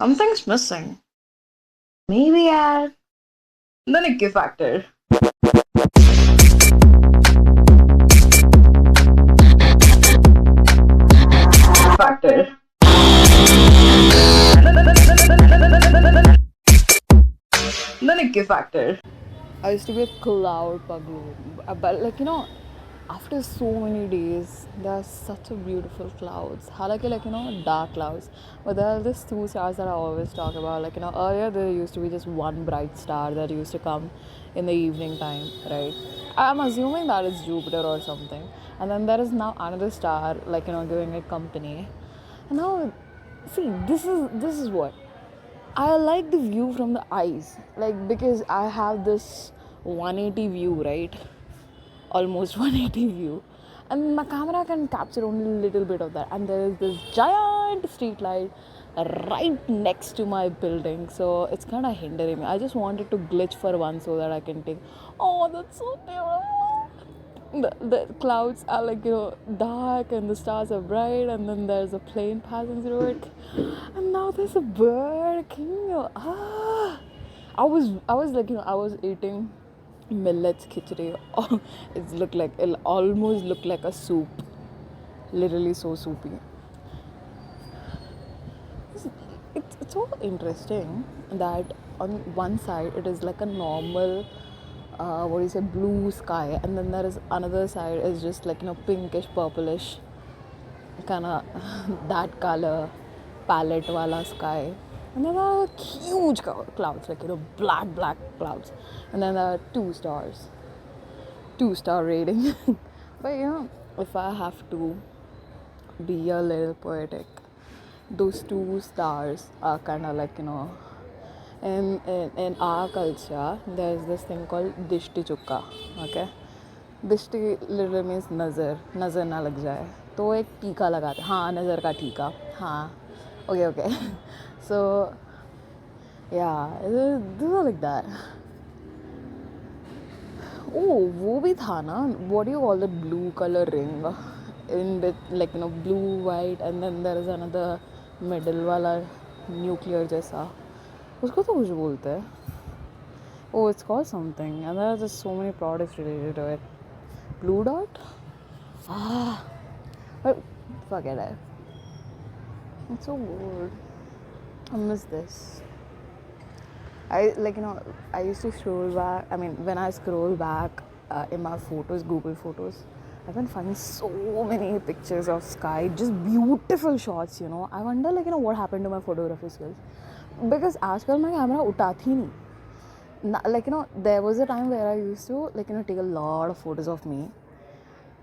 Something's missing. Maybe add the Nicky factor. Factor. The Nicky factor. I used to be a cloud puglu, but after so many days, there are such a beautiful clouds. Halaki, dark clouds. But there are these two stars that I always talk about. Earlier there used to be just one bright star that used to come in the evening time, right? I'm assuming that is Jupiter or something. And then there is now another star, giving it company. And now, see, this is what I like the view from the eyes, because I have this 180 view, right? Almost 180 view, and my camera can capture only a little bit of that. And there is this giant street light right next to my building, so it's kind of hindering me. I just wanted to glitch for one so that I can take. Oh, that's so beautiful. The clouds are dark and the stars are bright, and then there's a plane passing through it, and now there's a bird. I was eating millets khichdi. Oh, it almost looked like a soup, literally so soupy. It's so interesting that on one side it is like a normal what do you say, blue sky, and then there is another side is just pinkish purplish kind of that color palette wala sky. And then there are huge clouds, black clouds, and then there are two stars, 2-star rating. But if I have to be a little poetic, those two stars are kind of in our culture there's this thing called dishti chukka. Okay, dishti literally means नज़र ना लग जाए, तो एक टीका लगाते, हाँ, नज़र का टीका, हाँ, okay. So yeah, this is like that. Oh, वो भी था ना, what do you call the blue color ring in with blue white, and then there is another middle वाला nuclear जैसा, उसको तो कुछ बोलते हैं. Oh, it's called something, and there are just so many products related to it. Blue dot? Ah, but forget it. It's so good. I miss this. I used to scroll back. I mean, when I scroll back in my photos, Google Photos, I can find so many pictures of sky, just beautiful shots. I wonder, what happened to my photography skills, because आजकल मैं camera उठाती ही नहीं. There was a time where I used to take a lot of photos of me.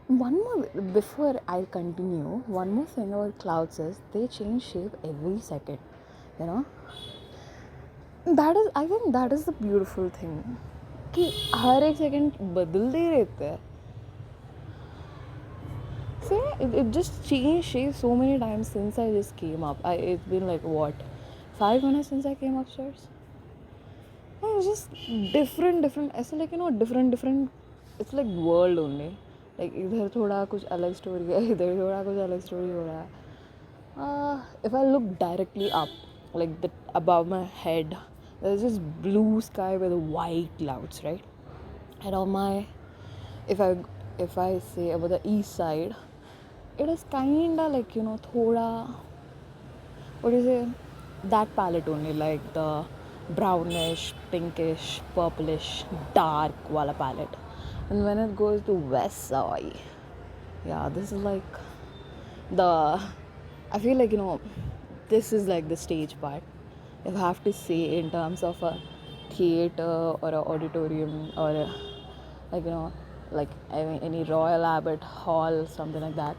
One more, before I continue, one more thing about clouds is they change shape every second. You know, I think that is the beautiful thing, कि हर एक second बदलते ही रहते हैं. See, it just changed shape so many times since I just came up. It's been like what, 5 minutes since I came upstairs. It's just different ऐसे different. It's like world only. Like इधर थोड़ा कुछ अलग story है, इधर थोड़ा कुछ अलग story हो रहा है. If I look directly up, above my head, there's this blue sky with white clouds, right? And on my, if I say about the east side, it is kinda thoda, what do you say, that palette only, like the brownish, pinkish, purplish, dark wala palette. And when it goes to west side, yeah, this is the, I feel this is like the stage part. If I have to say in terms of a theater or an auditorium or any Royal Albert Hall, something like that,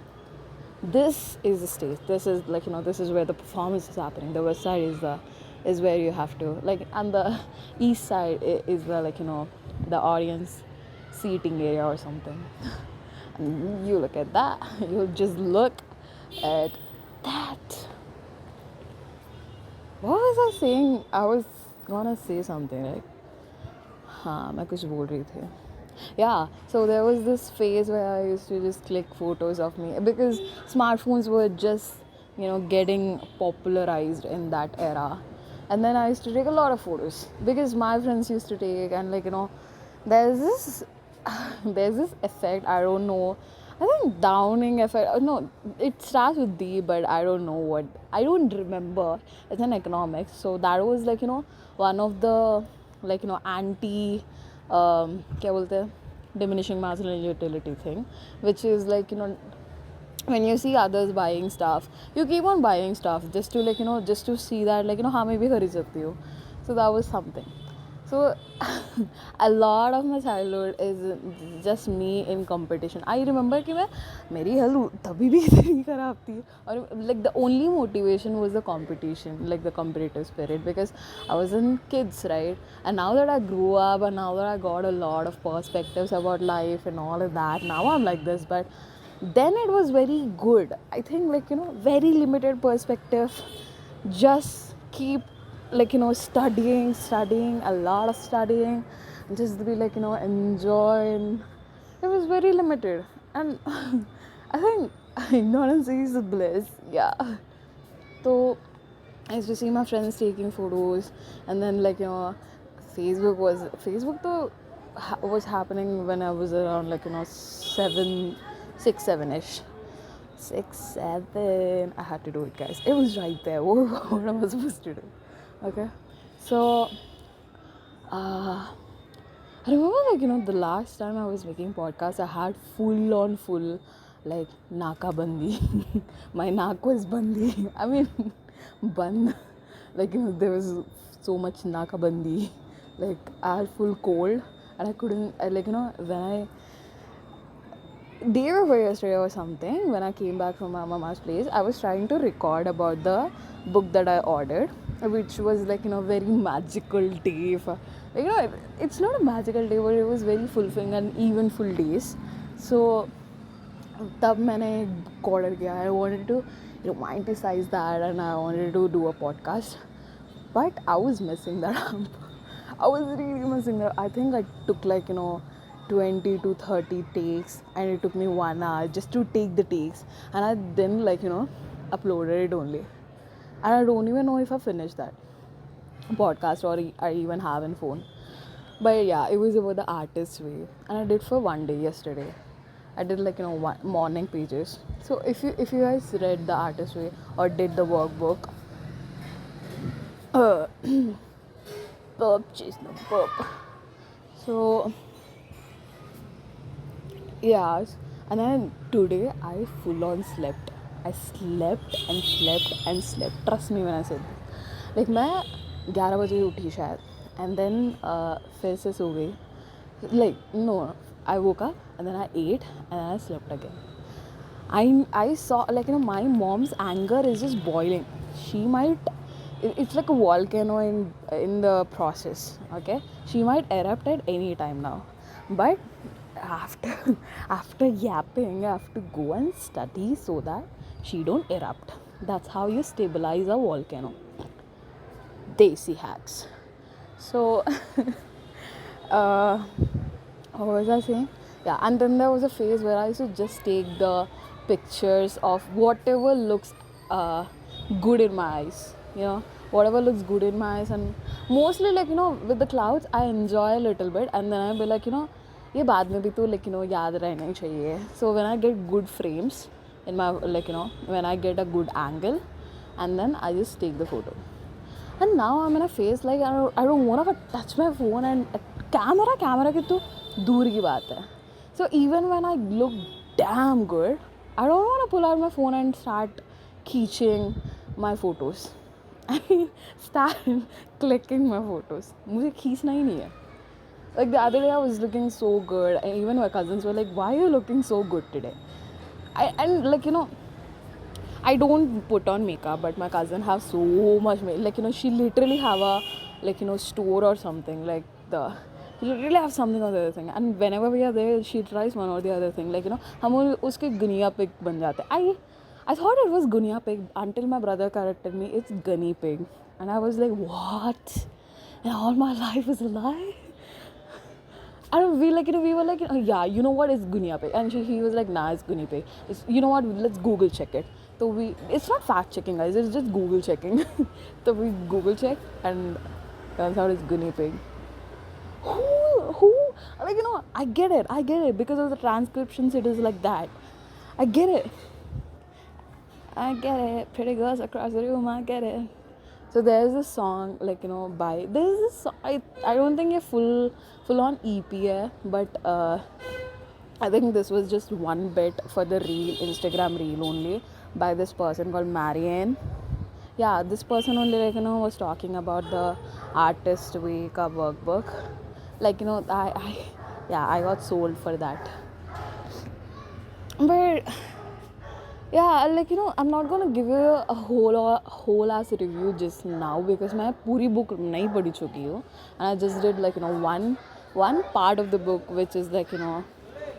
this is the stage. This is this is where the performance is happening. The west side is where you have to and the east side is where the audience seating area or something. And you look at that, you just look at that. What was I saying? I was gonna say something, right? हाँ, मैं कुछ बोल रही थी. Yeah, so there was this phase where I used to just click photos of me, because smartphones were just getting popularized in that era. And then I used to take a lot of photos because my friends used to take, and there's this there's this effect, I don't know, I think downing effect, no, it starts with D, but I don't know what, I don't remember. It's an economics, so that was one of the anti क्या बोलते हैं, diminishing masculine utility thing, which is when you see others buying stuff, you keep on buying stuff just to just to see that हाँ मैं भी खरीद सकती हूँ. So that was something. So a lot of my childhood is just me in competition. I remember कि मैं मेरी health तभी भी इतनी खराब थी, और the only motivation was the competition, the competitive spirit, because I was in kids, right? And now that I grew up, and now that I got a lot of perspectives about life and all of that, now I'm like this. But then it was very good, I think, very limited perspective, just keep studying a lot of studying, just to be enjoy, and it was very limited. And I think ignorance is bliss. Yeah. So I used to see my friends taking photos, and then Facebook though was happening when I was around 6 7ish. 6 7, I had to do it, guys. It was right there. What am I supposed to do? Okay, so I remember the last time I was making podcasts, I had full naka bandi. My nak was bandi. I mean, band. There was so much naka bandi. I had full cold, and I couldn't when I day before yesterday or something, when I came back from my mama's place, I was trying to record about the book that I ordered, which was very magical day for, it's not a magical day, but it was very fulfilling and eventful days. So तब मैंने book order किया. I wanted to romanticize that, and I wanted to do a podcast, but I was missing that up. I was really missing that. I think I took 20 to 30 takes, and it took me 1 hour just to take the takes, and I then uploaded it only, and I don't even know if I finished that podcast or I even have a phone. But yeah, it was about the artist way, and I did for one day yesterday. I did morning pages. So if you guys read the artist way or did the workbook, burp, jeez, no burp. So yes, and then today I full on slept. I slept and slept and slept. Trust me when I said this. मैं 11 बजे उठी शायद, and then फिर से सो गई. No, I woke up and then I ate and then I slept again. I saw my mom's anger is just boiling. She might, it's like a volcano in the process. Okay, she might erupt at any time now, but after yapping, I have to go and study so that she don't erupt. That's how you stabilize a volcano. Desi hacks. So what was I saying? Yeah, and then there was a phase where I used to just take the pictures of whatever looks good in my eyes. Whatever looks good in my eyes, and mostly with the clouds, I enjoy a little bit, and then I'll be ये बाद में भी तो याद रहना ही चाहिए. So when I get good frames in my when I get a good angle, and then I just take the photo. And now I'm in a phase I don't want to touch my phone, and camera की तो दूर की बात है. So even when I look damn good, I don't want to pull out my phone and start खींचing my photos. I start clicking my photos. मुझे खींचना ही नहीं है. The other day I was looking so good, and even my cousins were like, why are you looking so good today? I don't put on makeup, but my cousin have so much makeup. She literally have a store or something, she literally have something or the other thing, and whenever we are there, she tries one or the other thing, हम उसके गुनिया pig बन जाते. I thought it was gunia pig until my brother corrected me. It's gunny pig, and I was like, what? And all my life is a lie. And we we were oh, yeah, you know what is gunia pig? And he was like, nah, it's guinea pig. You know what? Let's Google check it. So it's not fact checking, guys, it's just Google checking. So we Google check, and turns out it's guinea pig. Who, like, I get it because of the transcriptions, it is like that. I get it. Pretty girls across the room, I get it. So there's this song, like, by there's this I don't think a full on EP hai, but I think this was just one bit for the reel, Instagram reel only, by this person called Marianne. Yeah, this person only, like, was talking about the artist week workbook. Like, I got sold for that. But yeah, like, I'm not gonna give you a whole ass review just now because मैं पूरी book नहीं पढ़ी चुकी हूँ, and I just did, like, one part of the book, which is, like,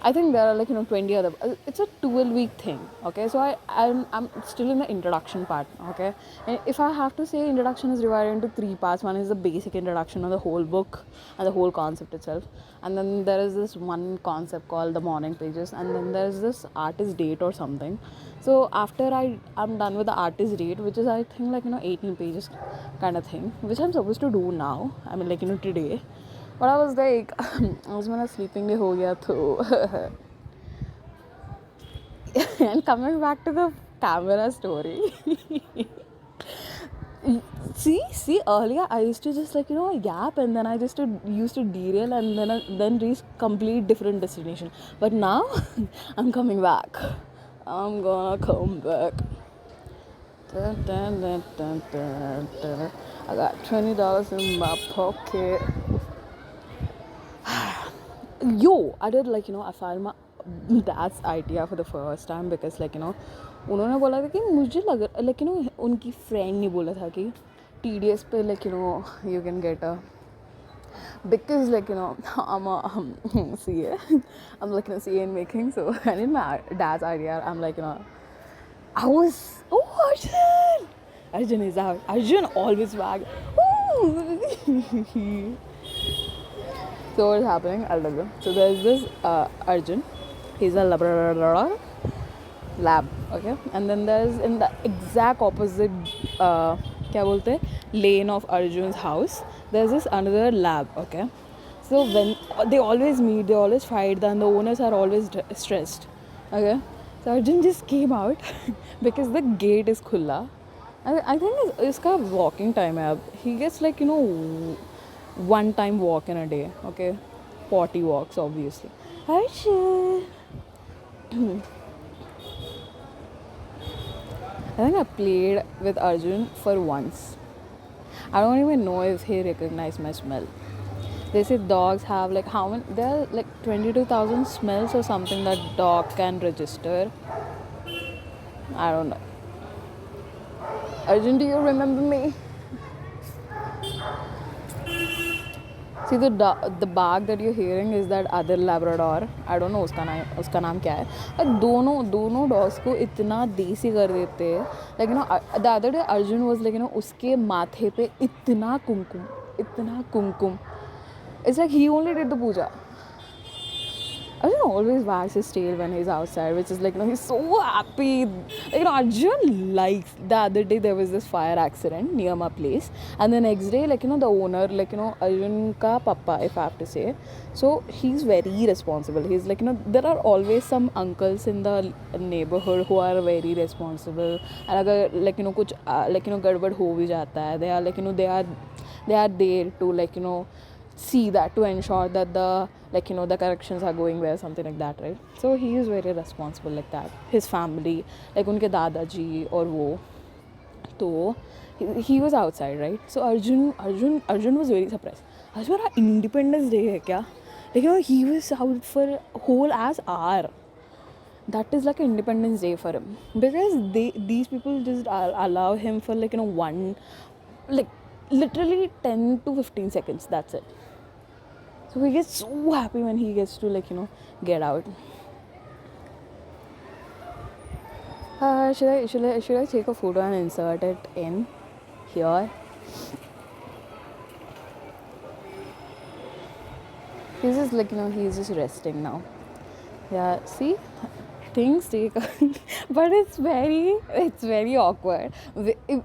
I think there are, like, 20 other. It's a 12-week thing. Okay, so I'm still in the introduction part. Okay, and if I have to say, introduction is divided into 3 parts. One is the basic introduction of the whole book and the whole concept itself, and then there is this one concept called the morning pages, and then there is this artist date or something. So after I'm done with the artist date, which is, I think, like, 18 pages kind of thing, which I'm supposed to do now. I mean, like, today. But I was like, I was मेरा sleeping day हो गया तो. And coming back to the camera story. see, earlier I used to just, like, gap, and then I just used to derail, and then reach complete different destination. But now I'm coming back. I'm gonna come back. Dun, dun, dun, dun, dun, dun. I got $20 in my pocket. Yo, I did, like, I filed my dad's ITR for the first time because, like, उन्होंने बोला था कि मुझे लग, like, उनकी friend ने बोला था कि TDS पे, like, you can get a, because, like, I'm a CA. I'm, like, CA in making, so I need my dad's ITR. I'm like, I was, Arjun is out. Arjun always back. So what's happening? I'll tell you. So there's this Arjun. He's a Labrador lab, okay? And then there's, in the exact opposite क्या बोलते हैं, lane of Arjun's house, there's this another lab, okay? So when they always meet, they always fight, then the owners are always stressed, okay? So Arjun just came out because the gate is खुला. I think इसका walking time है अब. He gets, like, one time walk in a day, okay? 40 walks, obviously. Arjun. I think I played with Arjun for once. I don't even know if he recognized my smell. They say dogs have, like, how many? There are, like, 22,000 smells or something that dog can register. I don't know. Arjun, do you remember me? See, the bark that you're hearing is that other Labrador. I don't know उसका नाम क्या है. दोनों dogs को इतना देसी कर देते हैं. Like, the other day Arjun was, like, उसके माथे पे इतना कुमकुम. It's like he only did the puja. Arjun always wags his tail when he's outside, which is, like, he's so happy. Like, Arjun likes. The other day there was this fire accident near my place, and the next day, like, the owner, like, Arjun ka papa, if I have to say, so he's very responsible. He's, like, there are always some uncles in the neighborhood who are very responsible, and अगर, like, कुछ like, गड़बड़ हो भी जाता है, they are, like, they are there to, like, see that, to ensure that the, like, the corrections are going well, something like that, right? So he is very responsible like that. His family, like, उनके दादाजी और वो, तो he was outside, right? So Arjun was very surprised. आज मेरा Independence Day है क्या? Like, he was out for whole ass hour. That is like an Independence Day for him, because these people just allow him for, like, one, like, literally 10 to 15 seconds. That's it. So he gets so happy when he gets to, like, get out. Should I take a photo and insert it in here? He's just, like, he's just resting now. Yeah, see? things take but it's very awkward.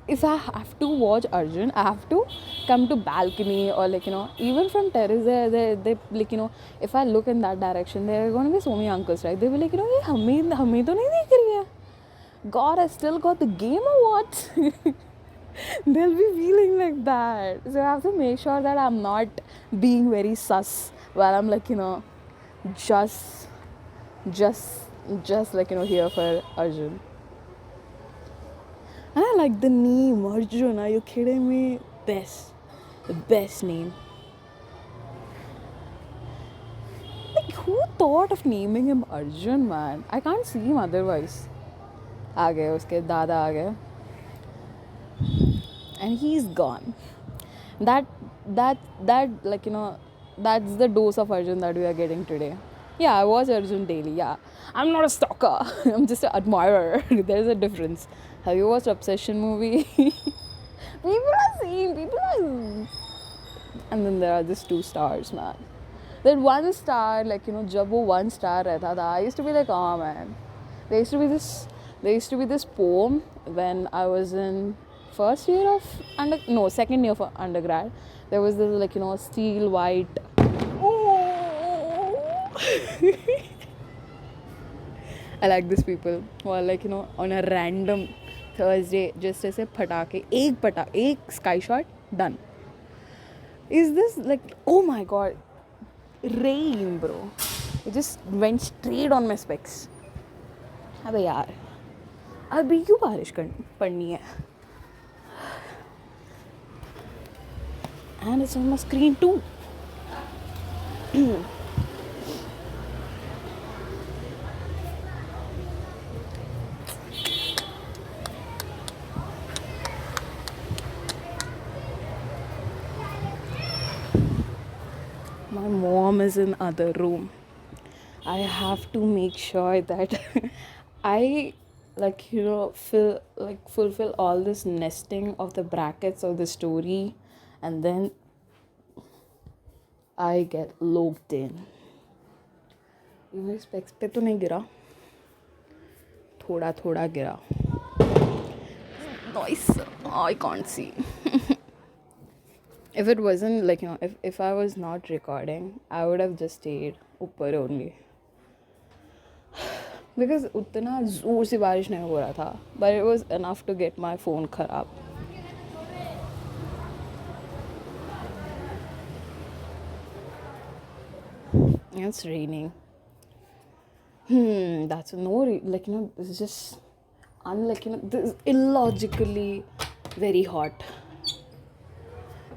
If I have to watch Arjun, I have to come to balcony, or like even from terrace, they like if I look in that direction, there are going to be so many uncles, right? They'll be like, ये हमें तो नहीं दिख रही है. God, I still got the game or what? They'll be feeling like that. So I have to make sure that I'm not being very sus while I'm like, just just just like here for Arjun. And I like the name Arjun. Are you kidding me? The best name. Like, who thought of naming him Arjun, man? I can't see him otherwise. आ गए उसके दादा आ गए and he's gone. That like that's the dose of Arjun that we are getting today. Yeah, I watch Arjun daily. Yeah, I'm not a stalker. I'm just an admirer. There's a difference. Have you watched Obsession movie? People are, and then there are just 2 stars, man. That 1 star, like जब वो 1 star रहता था, I used to be like, oh man. There used to be this poem when I was in second year of undergrad. There was this like steel white. I like these people who are like on a random Thursday just ऐसे फटाके एक sky shot done. Is this like, oh my god, rain, bro? It just went straight on my specs. अबे यार अभी क्यों बारिश पड़नी है? And it's on my screen too. My mom is in other room. I have to make sure that I like fulfill all this nesting of the brackets of the story, and then I get logged in. मेरे specs पे तो नहीं गिरा, थोड़ा गिरा. Noise. Oh, I can't see. If it wasn't like if I was not recording, I would have just stayed ऊपर only. Because उतना जोर से बारिश नहीं हो रहा था, but it was enough to get my phone खराब. It's raining. That's this is just this is illogically very hot.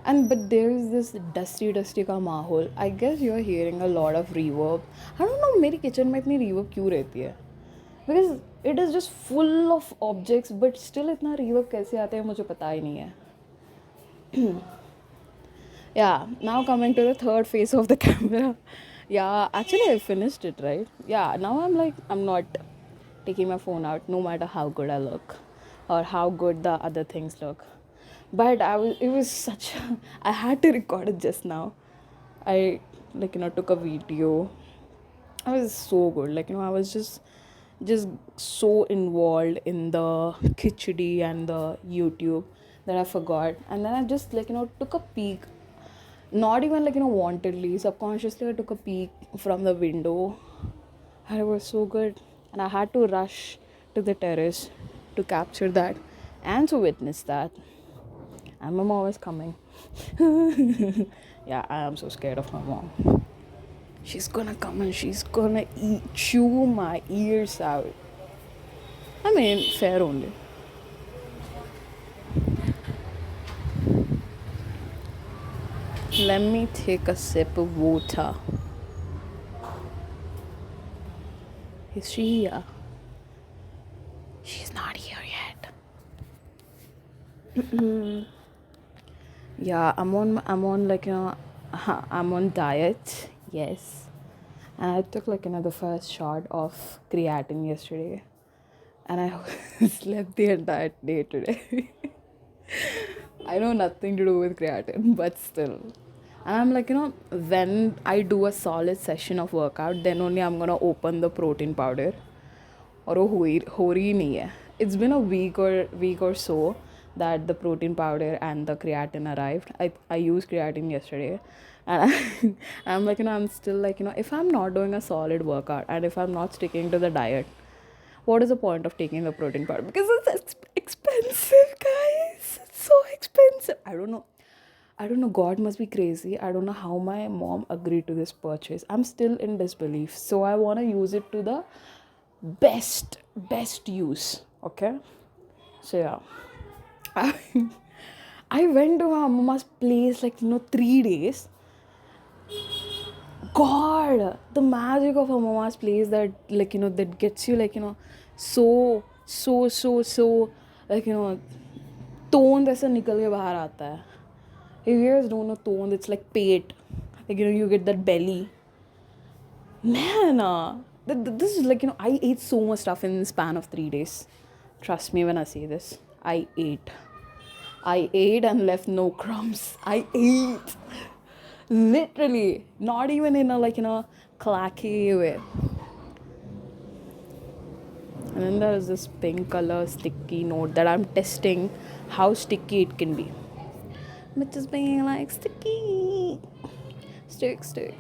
But there is this dusty का माहौल. I guess you are hearing a lot of reverb. I don't know मेरी kitchen में इतनी reverb क्यों रहती है? Because it is just full of objects, but still इतना reverb कैसे आता है मुझे पता ही नहीं है. Yeah, now coming to the third phase of the camera. Yeah, actually I finished it, right? Yeah, now I'm not taking my phone out no matter how good I look or how good the other things look. But I had to record it just now. I took a video. It was so good. I was just so involved in the khichdi and the YouTube that I forgot. And then I just took a peek. Not even wantedly, subconsciously I took a peek from the window. And it was so good. And I had to rush to the terrace to capture that and to witness that. And my mom is coming. Yeah, I am so scared of my mom. She's gonna come and she's gonna chew my ears out. I mean, fair only. Let me take a sip of water. Is she here? She's not here yet. Yeah, I'm on I'm on diet. Yes. And I took the first shot of creatine yesterday. And I slept the entire day today. I know nothing to do with creatine, but still. And I'm when I do a solid session of workout, then only I'm gonna open the protein powder. और वो हो रही नहीं है. It's been a week or so that the protein powder and the creatine arrived. I used creatine yesterday, and I'm like, I'm still like, if I'm not doing a solid workout and if I'm not sticking to the diet, what is the point of taking the protein powder? Because it's expensive, guys. It's so expensive. I don't know. God must be crazy. I don't know how my mom agreed to this purchase. I'm still in disbelief. So I want to use it to the best use. Okay. So yeah, I, I went to my mama's place like 3 days. God, the magic of a mama's place that that gets you so like toned ऐसा निकल के बाहर आता है. If you guys don't know toned, it's like pate. Like you get that belly. Man, this is like I ate so much stuff in the span of 3 days. Trust me when I say this. I ate and left no crumbs. I ate. Literally. Not even in a clacky way. And then there is this pink color sticky note that I'm testing how sticky it can be. Which is being like sticky. Sticky.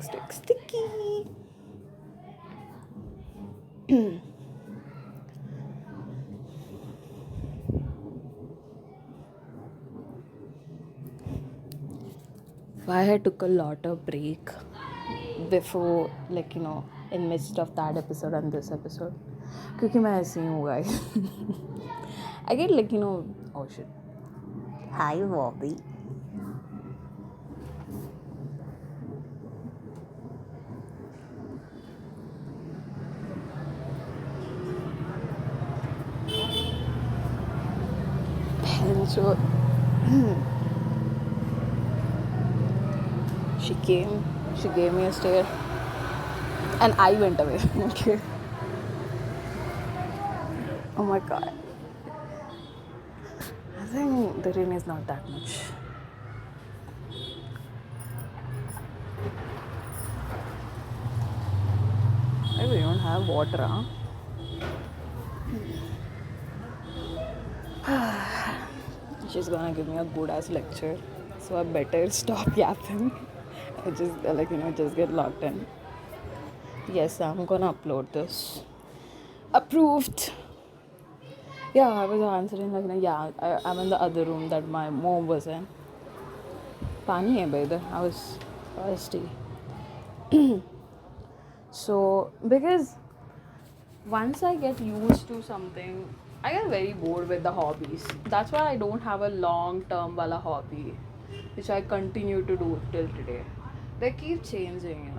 Why I took a lot of break before in midst of that episode and this episode. क्योंकि मैं ऐसी हूँ guys. I get oh shit. Hi Bobby. So she came, she gave me a stare, and I went away. Okay. Oh my god. I think the rain is not that much. Maybe we don't have water, huh? She's gonna give me a good ass lecture, so I better stop yapping. I just just get locked in. Yes, I'm gonna upload this. Approved. Yeah, I was answering I'm in the other room that my mom was in. Pani hai bhai idhar. I was thirsty. So because once I get used to something, I get very bored with the hobbies. That's why I don't have a long term wala hobby, which I continue to do till today. They keep changing,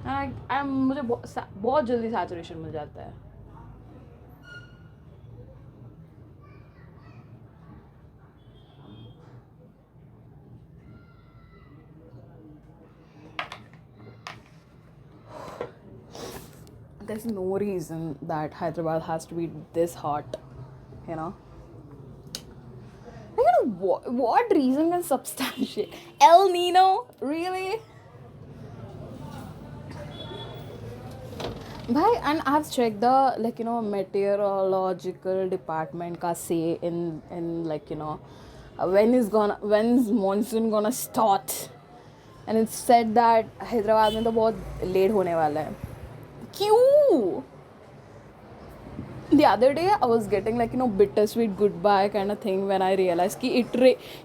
And मुझे बहुत जल्दी saturation मिल जाता है. There's no reason that Hyderabad has to be this hot, what reason can substantiate? El Nino? Really? Bhai, and I've checked the meteorological department ka say in when's monsoon gonna start, and it's said that Hyderabad में तो बहुत late होने वाला है. क्यों? The other day I was getting bittersweet goodbye kind of thing when I realized कि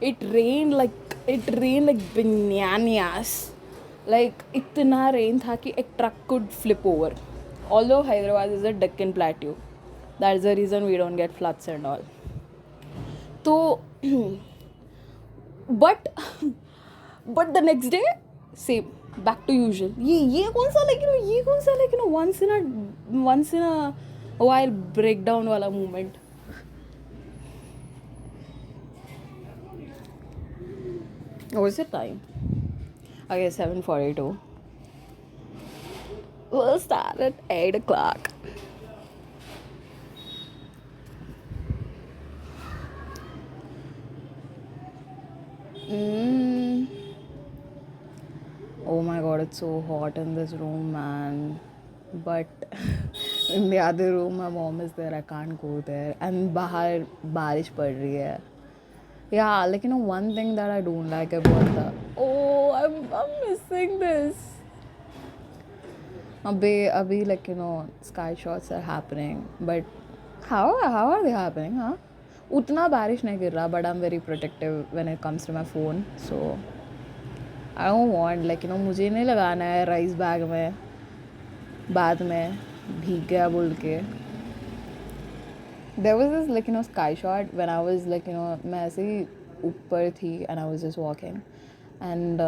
it rained like bananas. Like इतना rain था कि a truck could flip over. Although Hyderabad is a Deccan plateau, that's the reason we don't get floods and all. So, but the next day, same, back to usual. ये कौन सा once in a while breakdown वाला moment. What is the time? Okay, 7:42. We'll start at 8 o'clock. Oh my god, it's so hot in this room, man. But In the other room, my mom is there. I can't go there. And bahar barish pad rahi hai. Yeah, like one thing that I don't like about the. Oh, I'm missing this. Abhi, like sky shots are happening, but how are they happening, huh? उतना बारिश नहीं गिर रहा, but I'm very protective when it comes to my phone, so I don't want like मुझे नहीं लगाना है rice bag में बाद में भीग गया बोल के. There was this like sky shot when I was like मैं ऐसे ही ऊपर थी and I was just walking and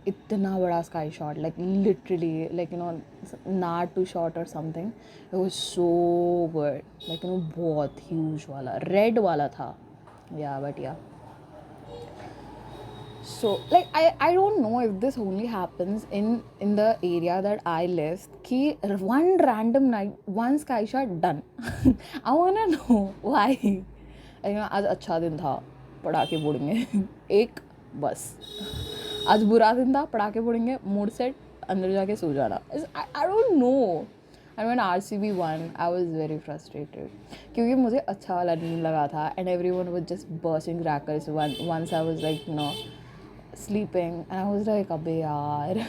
इतना बड़ा sky shot like literally like not too short or something. It was so good like बहुत huge वाला red वाला था. Yeah, but yeah. So like I don't know if this only happens in the area that I live कि one random night one sky shot done. I wanna know why. आज अच्छा दिन था पटाखे फोड़ेंगे एक बस. आज बुरा दिन था पटाखे फोड़ेंगे मूड सेट अंदर जाके सो जाना. I don't know. And when RCB won, I was very frustrated क्योंकि मुझे अच्छा वाला नींद लगा था and everyone was just bursting crackers. Once I was like sleeping and I was like अबे यार.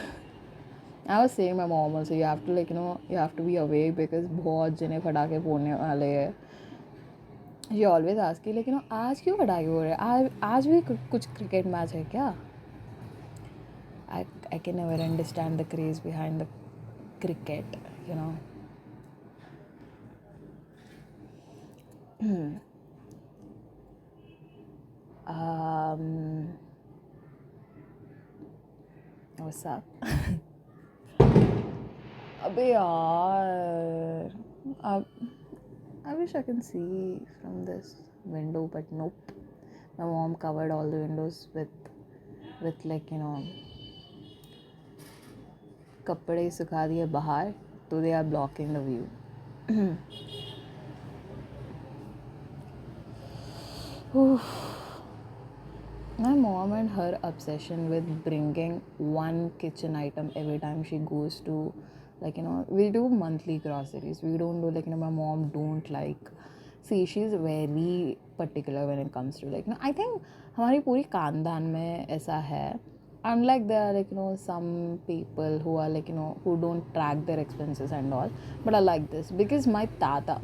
I was saying my mom also you have to like you have to be awake because बहुत जने पटाखे फोड़ने वाले हैं. She always asks कि like आज क्यों पटाखे फोड़ रहे हैं आज भी कुछ क्रिकेट मैच है क्या. I can never understand the craze behind the cricket, What's up? अबे यार I wish I can see from this window but nope. My mom covered all the windows with like कपड़े सुखा दिए बाहर तो they are blocking the view. My mom and her obsession with bringing one kitchen item every time she goes to like we do monthly groceries. We don't do like my mom don't like see she's very particular when it comes to like I think हमारी पूरी खानदान में ऐसा है. Unlike there are like some people who are like who don't track their expenses and all, but I like this because my tata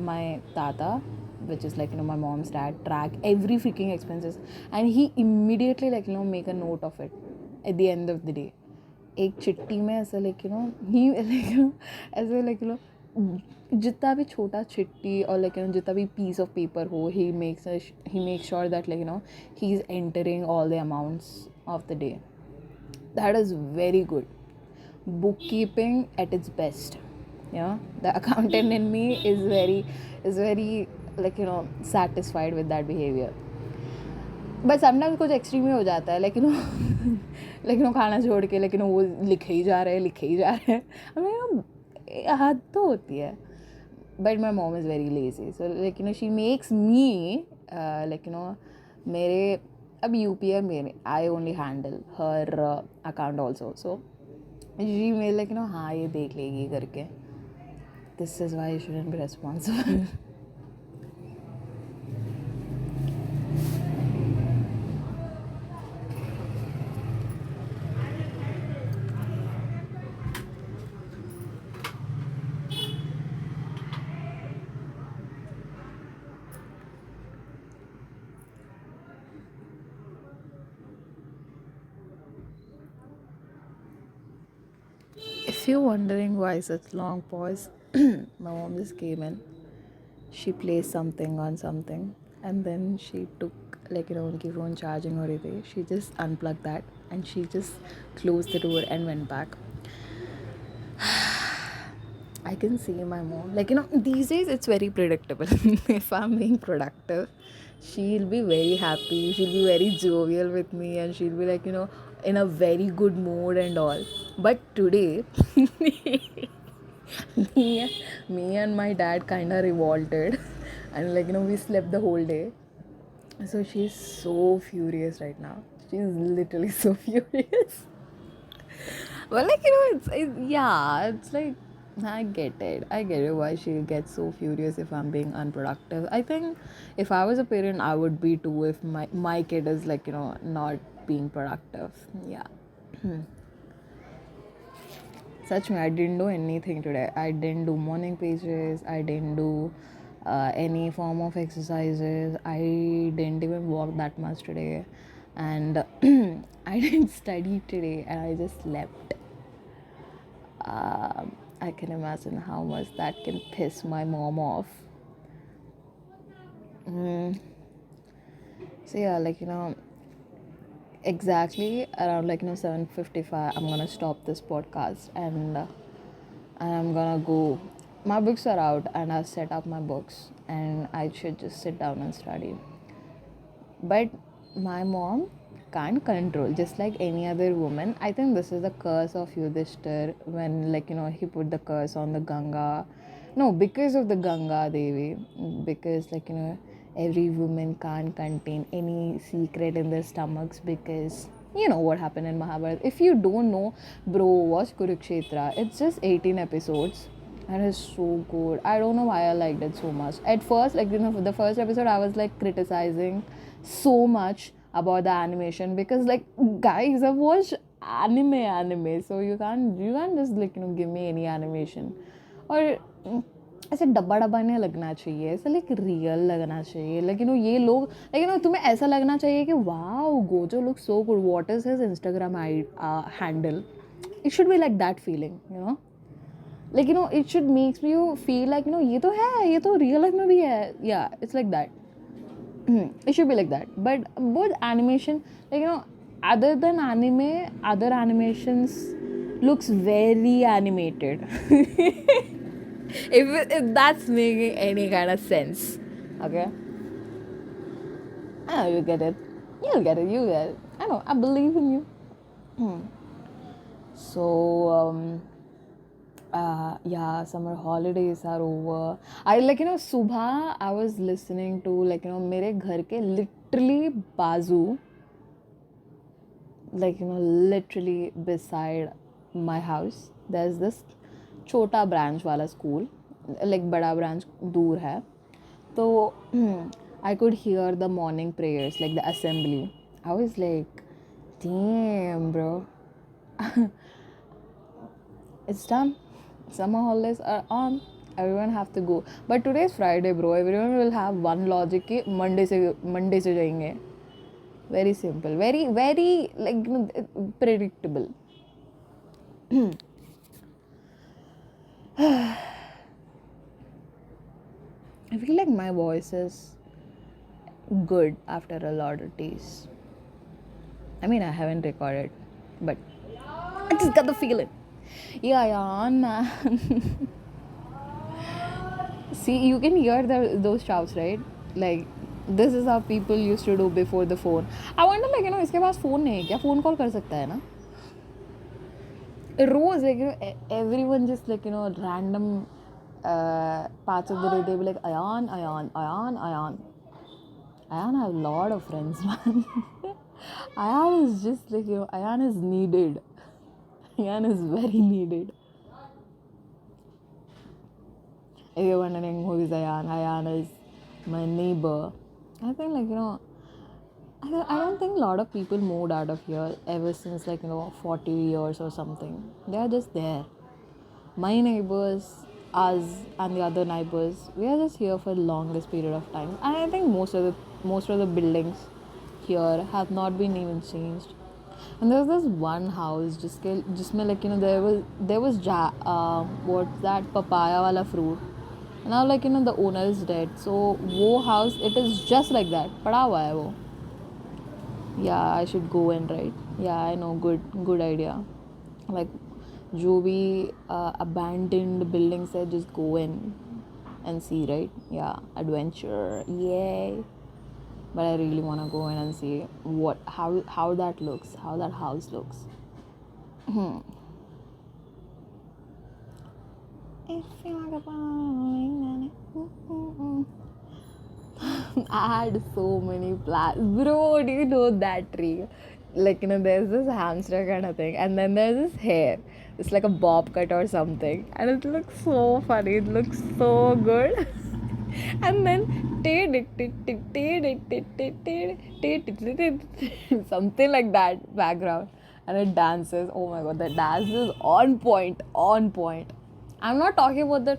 which is like my mom's dad track every freaking expenses and he immediately like make a note of it at the end of the day. एक चिट्ठी में ऐसे like he like ऐसे like जितना भी छोटा चिट्ठी और like जितना भी piece of paper हो he makes sure that like he's entering all the amounts of the day. That is very good. Bookkeeping at its best. The accountant in me is very like satisfied with that behavior. But sometimes कुछ extreme ही हो जाता है like खाना छोड़ के like वो लिखे ही जा रहे हैं. I mean हद तो होती है. But my mom is very lazy, so like she makes me like मेरे अब यूपी है मेरे I only handle her account also so जी मेरे लाइक हाँ ये देख लेगी करके. This is why you shouldn't be responsible. If you're wondering why such long pause, my mom just came in. She placed something on something and then she took like उनकी phone charging हो रही थी. She just unplugged that and she just closed the door and went back. I can see my mom like these days it's very predictable. If I'm being productive, she'll be very happy, she'll be very jovial with me and she'll be like in a very good mood and all. But today me and my dad kind of revolted and like we slept the whole day, so she's so furious right now. She's literally so furious. Well like it's like I get it. I get it why she gets so furious if I'm being unproductive. I think if I was a parent, I would be too if my kid is like, not being productive. Yeah. Such me, I didn't do anything today. I didn't do morning pages. I didn't do any form of exercises. I didn't even walk that much today. And I didn't study today and I just slept. I can imagine how much that can piss my mom off. So yeah, exactly around 7:55, I'm gonna stop this podcast and I'm gonna go. My books are out and I've set up my books and I should just sit down and study. But my mom can't control, just like any other woman. I think this is the curse of Yudhishthir when, he put the curse on the Ganga. No, because of the Ganga Devi. Because, every woman can't contain any secret in their stomachs because you know what happened in Mahabharata. If you don't know, bro, watch Kurukshetra. It's just 18 episodes and it's so good. I don't know why I liked it so much. At first, the first episode, I was like criticizing so much about the animation because, like, guys, I've watched anime, so you can't just give me any animation. और ऐसे डब्बा डब्बा नहीं लगना चाहिए, ऐसा like real लगना चाहिए. ये लोग तुम्हें ऐसा लगना चाहिए कि wow Gojo look so good, what is his Instagram handle. It should be like that feeling, it should makes you feel like ये तो है, ये तो रियल लाइफ में भी है. Yeah, it's like that. It should be like that. But both animation, other than anime, other animations looks very animated. if that's making any kind of sense. Okay. I know you get it. You'll get it. You get it. I know. I believe in you. So yeah, summer holidays are over. I subha I was listening to mere ghar ke literally bazu, literally beside my house there's this chota branch wala school, like bada branch dur hai. So I could hear the morning prayers, like the assembly. I was like, damn, bro. It's done. Summer holidays are on. Everyone have to go. But today is Friday, bro. Everyone will have one logic कि Monday से जाएंगे. Very simple. Very, very predictable. I feel like my voice is good after a lot of days. I mean, I haven't recorded, but I just got the feeling. Yeah, man. See, you can hear those shouts, right? Like, this is how people used to do before the phone. I wonder, इसके पास phone नहीं है क्या? Phone call कर सकता है ना? Rose, everyone just random parts of the day, they be like, Ayan. Ayan have a lot of friends, man. Ayan is just Ayan is needed. Ayan is very needed. If you're wondering who is Ayan is my neighbor. I think I don't think a lot of people moved out of here ever since 40 years or something. They are just there. My neighbors, us and the other neighbors, we are just here for the longest period of time. And I think most of the buildings here have not been even changed. And there's this one house जिसमें there was what's that papaya wala fruit. Now the owner is dead, so वो house, it is just like that पड़ा हुआ है वो. Yeah, I should go in, right? Yeah, I know, good idea. Like जो भी abandoned buildings है, just go in and see, right? Yeah, adventure, yay. But I really want to go in and see how that looks, how that house looks. I had so many plans. Bro, do you know that tree? like there's this hamster kind of thing, and then there's this hair. It's like a bob cut or something, and it looks so funny. It looks so good. And then something like that background, and it dances. Oh my god, the dance is on point, on point. I'm not talking about the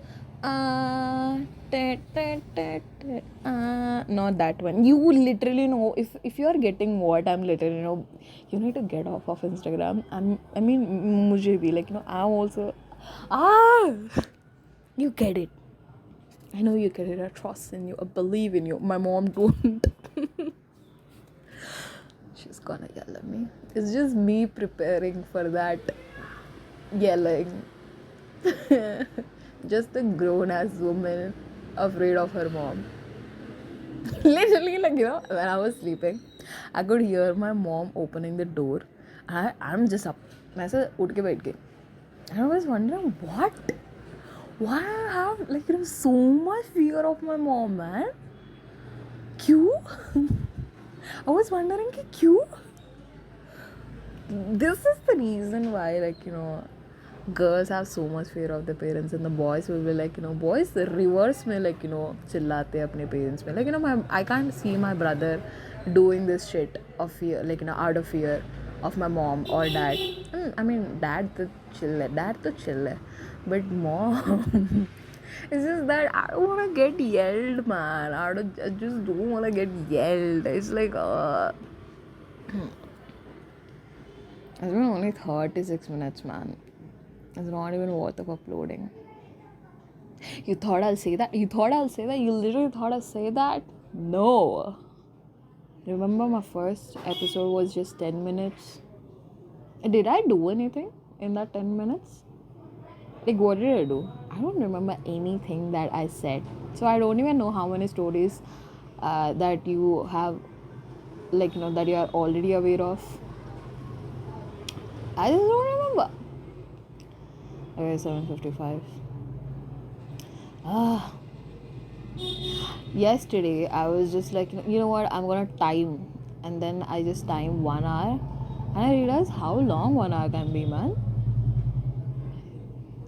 not that one. You literally know, if you're getting what I'm literally you need to get off of Instagram. I mean, mujhe bhi, like I'm also you get it. I know you get it. I trust in you. I believe in you. My mom don't. She's gonna yell at me. It's just me preparing for that yelling. Just a grown ass woman afraid of her mom. Literally, like, when I was sleeping, I could hear my mom opening the door. I'm just up. मैं ऐसे उठ के बैठ गई. And I was wondering, why I have so much fear of my mom, man? क्यों? I was wondering कि क्यों? This is the reason why, girls have so much fear of their parents, and the boys will be boys reverse में चिल्लाते हैं अपने parents में. I can't see my brother doing this shit of fear, out of fear of my mom or dad. I mean, dad to chill hai, but mom it's just that I don't want to get yelled, man. I just don't want to get yelled. It's like it's been only 36 minutes, man. It's not even worth of uploading. You thought I'll say that? You literally thought I'll say that? No. Remember, my first episode was just 10 minutes. Did I do anything in that 10 minutes? Like, what did I do? I don't remember anything that I said. So I don't even know how many stories that you have, that you are already aware of. I just don't remember. Okay, 7:55. Yesterday, I was just like, you know what, I'm gonna time. And then I just timed 1 hour. And I realized how long 1 hour can be, man.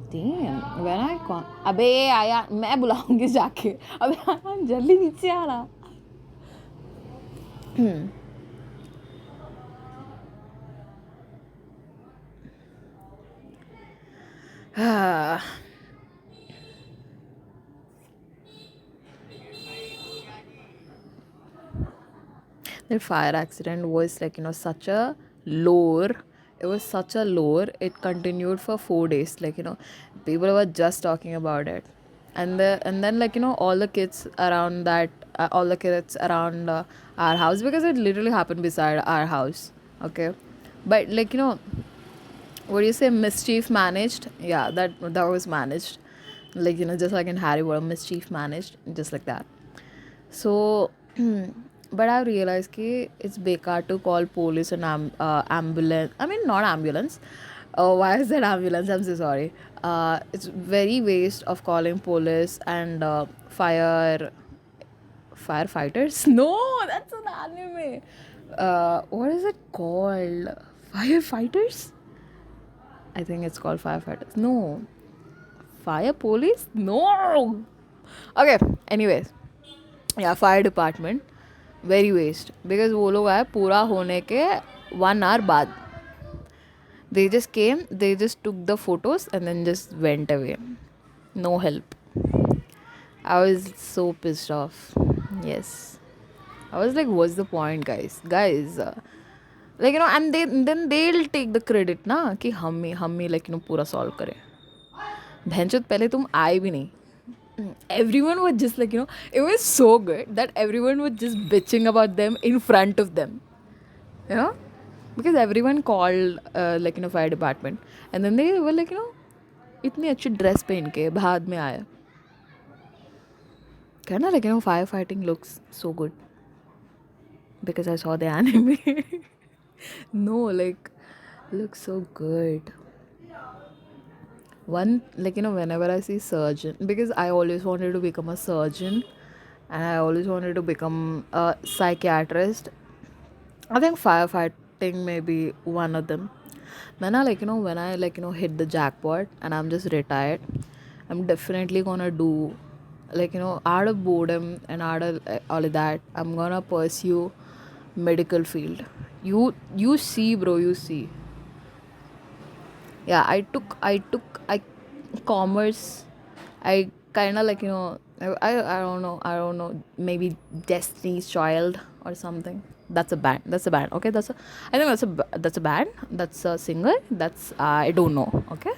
Damn. When I can't. अबे आया, मैं बुलाऊंगी जाके. अबे जल्दी नीचे आ रहा. That fire accident was such a lore. It was such a lore. It continued for 4 days. People were just talking about it, and then all the kids around our house, because it literally happened beside our house. Okay, but what do you say, mischief managed? Yeah, that was managed. Just like in Harry Potter, mischief managed, just like that. So but I realized कि it's bekar to call police and ambulance. I mean, not ambulance. Why is that ambulance? I'm so sorry. It's very waste of calling police and firefighters. No, that's an anime. What is it called? Firefighters? I think it's called firefighters. No. Fire police? No. Okay. Anyways. Yeah, fire department. Very waste. Because वो लोग आए पूरा होने के 1 hour बाद. They just came, they just took the photos and then just went away. No help. I was so pissed off. Yes. I was like, what's the point, guys? And then they'll take the credit ना कि हम ही पूरा solve करें. भैंचोद पहले तुम आए भी नहीं. Everyone was just it was so good that everyone was just bitching about them in front of them. Because everyone called fire department, and then they were इतनी अच्छी ड्रेस पहन के बाद में आया. कहना firefighting looks so good because I saw the anime. No, looks so good. One, whenever I see surgeon, because I always wanted to become a surgeon and I always wanted to become a psychiatrist. I think acting maybe one of them. When I hit the jackpot and I'm just retired, I'm definitely gonna do, out of boredom and out of all of that, I'm gonna pursue medical field. You see, bro, you see. Yeah, I commerce. I kind of I don't know, maybe Destiny's Child or something. That's a band, okay. I think that's a band, that's a singer, that's I don't know, okay.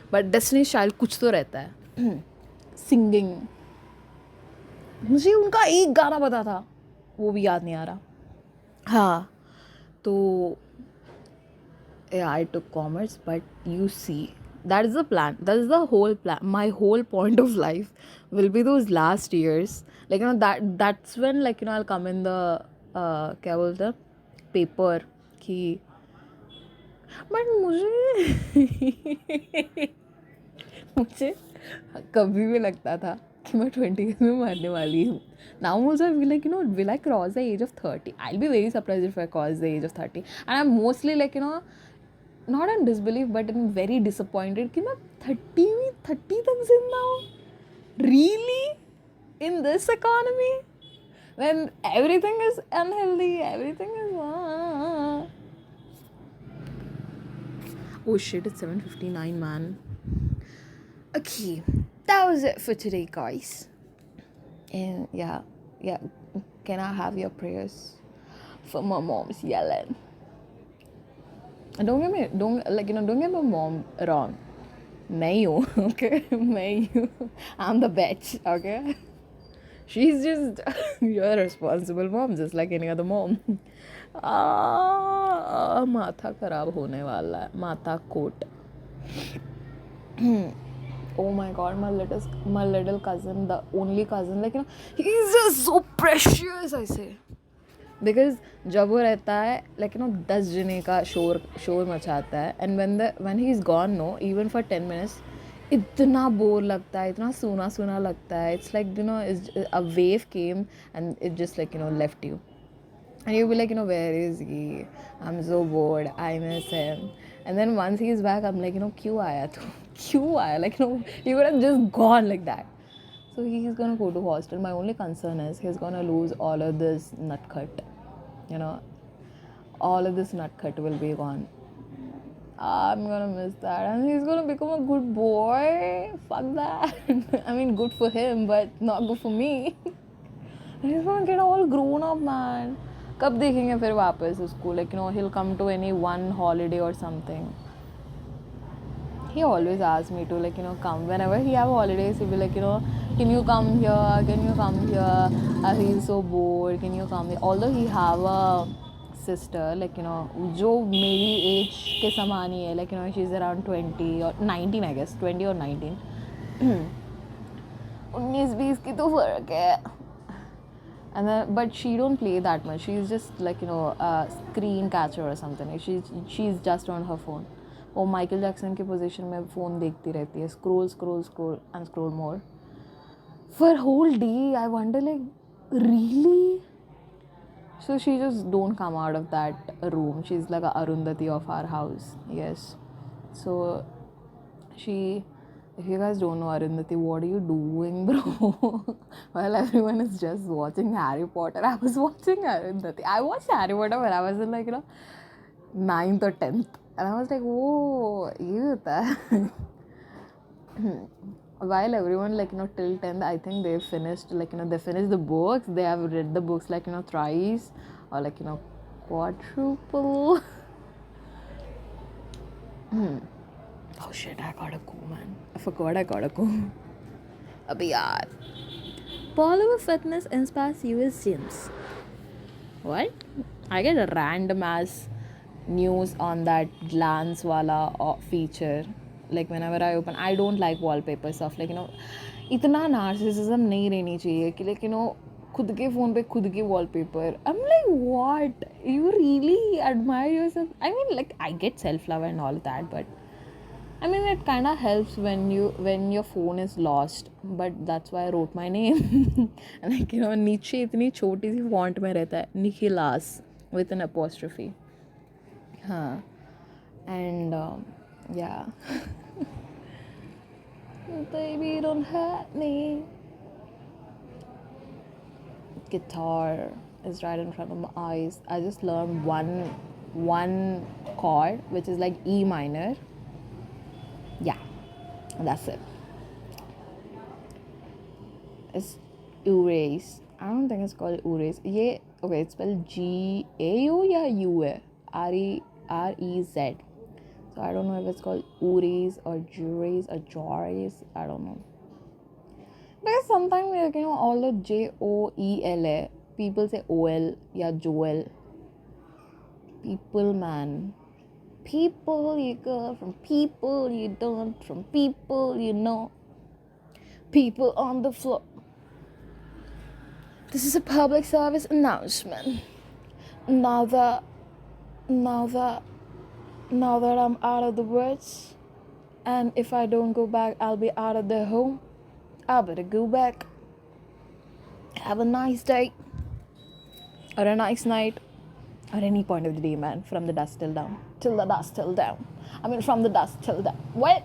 But Destiny's Child कुछ तो रहता है singing. मुझे उनका एक गाना पता था, वो भी याद नहीं आ रहा. हाँ, तो yeah, I took commerce, but you see, that is the plan. That is the whole plan. My whole point of life will be those last years. That's when I'll come in the क्या बोलते हैं, paper कि. But मुझे मुझे कभी भी लगता था कि मैं 20 में मरने वाली हूँ. Now also I feel like, will I cross the age of 30? I'll be very surprised if I cross the age of 30. And I'm mostly not in disbelief but in very disappointed कि मैं 30 तक जिंदा हूँ. Really? In this economy? When everything is unhealthy, everything is... Oh shit, it's 7:59, man. Okay, that was it for today, guys. And yeah, can I have your prayers for my mom's yelling? And don't get my mom wrong. मैं हूँ, okay? मैं हूँ. I'm the bitch, okay? She's just you're a responsible mom, just like any other mom. माथा खराब होने वाला है, माथा coat. Oh my god, my little cousin, the only cousin, he's just so precious, I say. Because जब वो रहता है 10 जने का शोर मचाता है, and when he's gone, no, even for 10 minutes, इतना बोर लगता है, इतना सूना लगता है. It's like, it's, a wave came and it just left you. And you'll be like, where is he? I'm so bored. I miss him. And then once he's back, I'm like, क्यों आया तू? क्यों आया? You could have just gone like that. So he's gonna go to hostel. My only concern is he's gonna lose all of this nutcut. All of this nutcut will be gone. I'm gonna miss that. And he's gonna become a good boy. Fuck that. I mean, good for him, but not good for me. He's gonna get all grown up, man. कब देखेंगे फिर वापस उसको? He'll come to any one holiday or something. He always asks me to come whenever he have holidays. He'll be like, can you come here? Can you come here? I feel so bored. Can you come here? Although he have a sister, जो मेरी age के समान ही है, she's around 20 or 19, I guess, 20 or 19. 19-20 की तो फर्क है. And then, but she don't play that much. She's just a screen catcher or something. She's just on her phone. वो माइकल जैक्सन की पोजीशन में फ़ोन देखती रहती है. Scroll and scroll more. For whole day, I wonder really? So she just don't come out of that room. She's like a Arundhati of our house. Yes. So if you guys don't know Arundhati, what are you doing, bro? While everyone is just watching Harry Potter, I was watching Arundhati. I watched Harry Potter when I was in 9th or 10th. And I was like, whoa, you that. While everyone till 10th, I think they finished they finished the books. They have read the books thrice or quadruple. Oh shit, I gotta go, man. I forgot I gotta go. Abhi yaar. Bollywood fitness inspires you as gyms. What? I get a random ass news on that glance wala feature. Whenever I open, I don't like wallpaper stuff. इतना narcissism नहीं रहनी चाहिए कि खुद के phone पे खुद के wallpaper. I'm like, what? You really admire yourself? I mean, I get self-love and all that, but I mean, it kind of helps when your phone is lost. But that's why I wrote my name. And नीचे इतनी छोटी सी font में रहता है, Nikhilas with an apostrophe. Huh. And yeah. Baby, don't hurt me. Guitar is right in front of my eyes. I just learned one chord, which is like E minor. Yeah, that's it. It's erase. I don't think it's called erase. Yeah, okay, it's spelled G-A-U या U है. R-E-Z. So I don't know if it's called erase or jurase or jores. I don't know. Because sometimes, like, all the Joel है, people say OL या Joel. People, man. People you go from people you don't, from people you know. People on the floor. This is a public service announcement. Now that now that now that I'm out of the woods, and if I don't go back, I'll be out of the home. I better go back. Have a nice day or a nice night or any point of the day, man. From the dusk till down, till the dusk till down. I mean, from the dusk till down. What?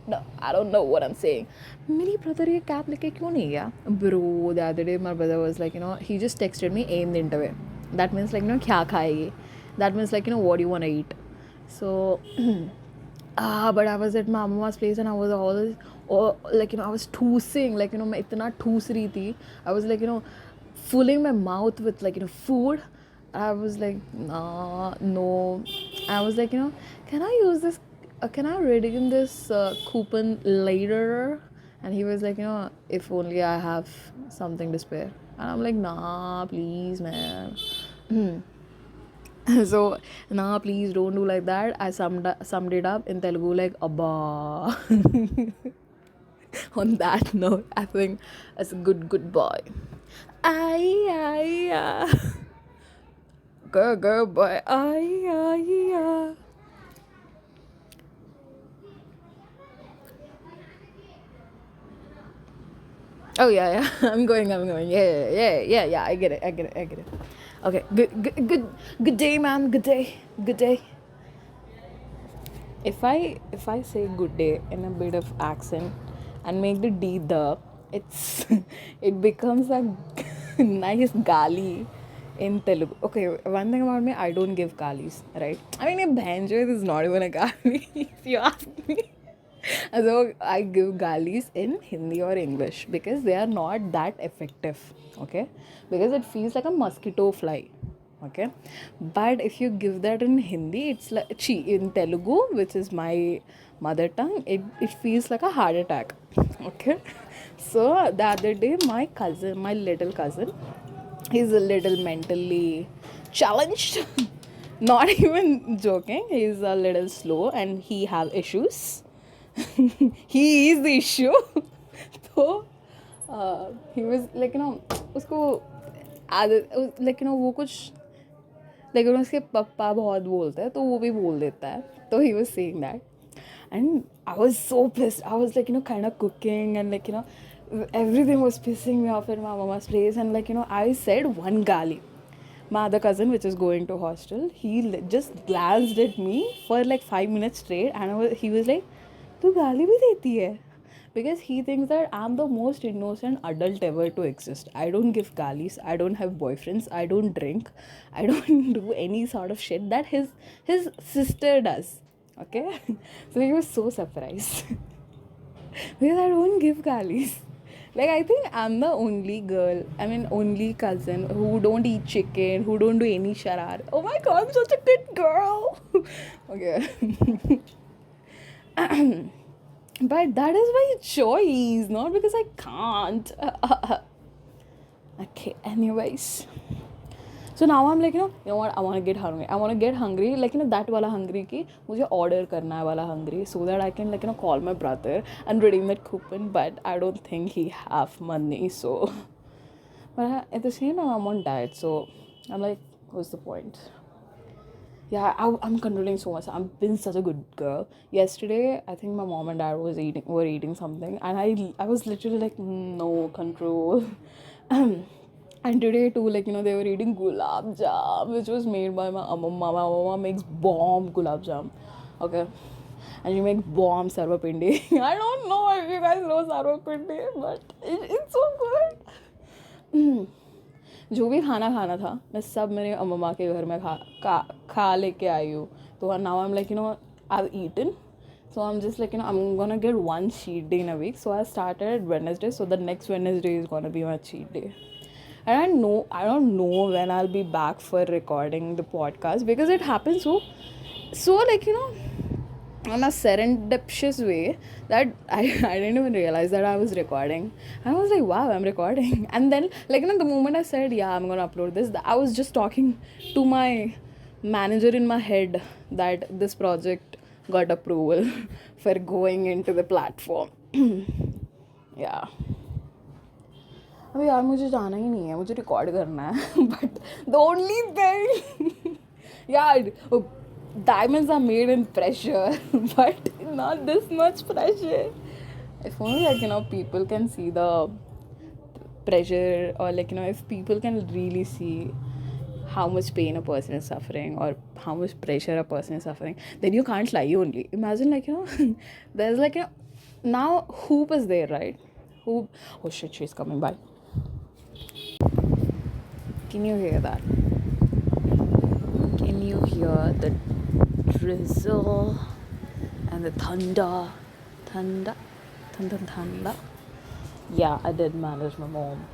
No, I don't know what I'm saying. मेरी brother ये cap लेके क्यों नहीं गया? Bro, the other day my brother was like, he just texted me aim the interview. That means like, क्या खाएगी? That means like, what do you want to eat? So, but I was at my mama's place and I was like, I was toosing, like, मैं इतना ठूस रही थी. I was like, filling my mouth with like, food. I was like, nah, no. I was like, can I use this? Can I redeem this coupon later? And he was like, if only I have something to spare. And I'm like, nah, please, man. So, nah, please don't do like that. I summed it up in Telugu like, abba. On that note, I think as a good boy. Ay. Girl, boy. Ay. Oh yeah. I'm going. Yeah. I get it. Okay. Good day, man. Good day. If I say good day in a bit of accent and make the D the, it's it becomes a nice gali in Telugu. Okay, one thing about me, I don't give galis, right? I mean, a banjo is not even a gali, if you ask me. So I give galis in Hindi or English because they are not that effective, okay? Because it feels like a mosquito fly, okay? But if you give that in Hindi, it's like in Telugu, which is my mother tongue, it feels like a heart attack, okay? So the other day, my little cousin, he's a little mentally challenged. Not even joking, he's a little slow and he have issues. He is the issue. So he was like, उसको आदत like, वो कुछ like, उसके पापा बहुत बोलते हैं तो वो भी बोल देता है. So he was saying that. And I was so pissed. I was like, kind of cooking and like, everything was pissing me off at my mama's place. And like, I said one gali. My other cousin, which is going to hostel, he just glanced at me for like 5 minutes straight. And he was like, तू गाली भी देती है? Because he thinks that I'm the most innocent adult ever to exist. I don't give galis, I don't have boyfriends, I don't drink, I don't do any sort of shit that his sister does. Okay? So he was so surprised. Because I don't give galis. Like, I think I'm the only cousin who don't eat chicken, who don't do any sharar. Oh my god, I'm such a good girl. Okay. But that is my choice, not because I can't. Okay, anyways. So now I'm like, you know what, I want to get hungry. Like, that wala hungry ki, mujhe order karna hai wala hungry, so that I can, like, call my brother and redeem that coupon. But I don't think he have money, so. But at the same time, I'm on diet, so I'm like, what's the point? Yeah, I'm controlling so much. I've been such a good girl. Yesterday, I think my mom and dad were eating something, and I was literally like, no control. And today too, like, they were eating gulab jam, which was made by my mama. My mama makes bomb gulab jam. Okay. And she makes bomb sarvapindi. I don't know if you guys know sarvapindi, but it's so good. जो भी खाना खाना था मैं सब मेरे अम्मा के घर में खा लेके आई हूँ. तो now I'm like, I've eaten. So I'm just like, I'm gonna get one cheat day in a week. So I started Wednesday. So the next Wednesday is gonna be my cheat day. And I don't know when I'll be back for recording the podcast, because it happens so like, on a serendipitous way that I didn't even realize that I was recording. I was like, wow, I'm recording. And then, like, the moment I said, yeah, I'm gonna upload this, I was just talking to my manager in my head that this project got approval for going into the platform. Yeah. अभी यार मुझे जाना ही नहीं है, मुझे record करना है. But the only thing यार, diamonds are made in pressure, but not this much pressure. If only, like, people can see the pressure, or like, if people can really see how much pain a person is suffering or how much pressure a person is suffering, then you can't lie only. Imagine, like, there's like, now Hoop is there, right? Hoop. Oh shit, she's coming by. Can you hear that? Can you hear the drizzle and the thunder? Thunder. Yeah, I did manage my mom.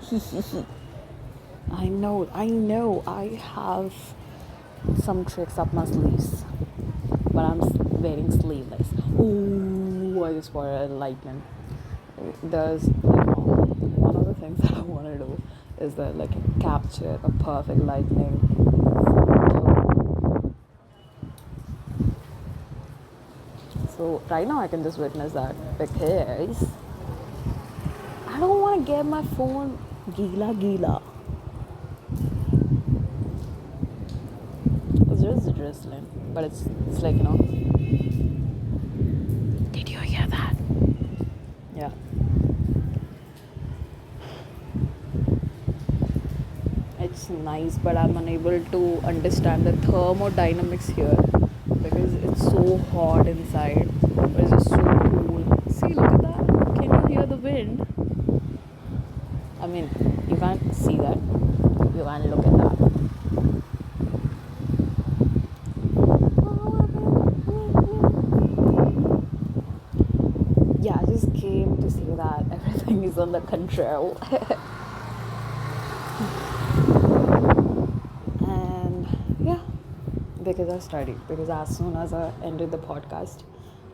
I know. I have some tricks up my sleeves, but I'm wearing sleeveless. Ooh, I just spotted lightning. There's, one of the things that I want to do is that, like, capture a perfect lightning photo. So right now I can just witness that, because I don't want to get my phone gila. It's just drizzling, but it's like, Did you hear that? Yeah. It's nice, but I'm unable to understand the thermodynamics here because it's so hot inside, but it's just so cool. See, look at that. Can you hear the wind? I mean, you can't see that. You can't look at that. Yeah, I just came to see that everything is under control. And yeah, because I studied. Because as soon as I ended the podcast,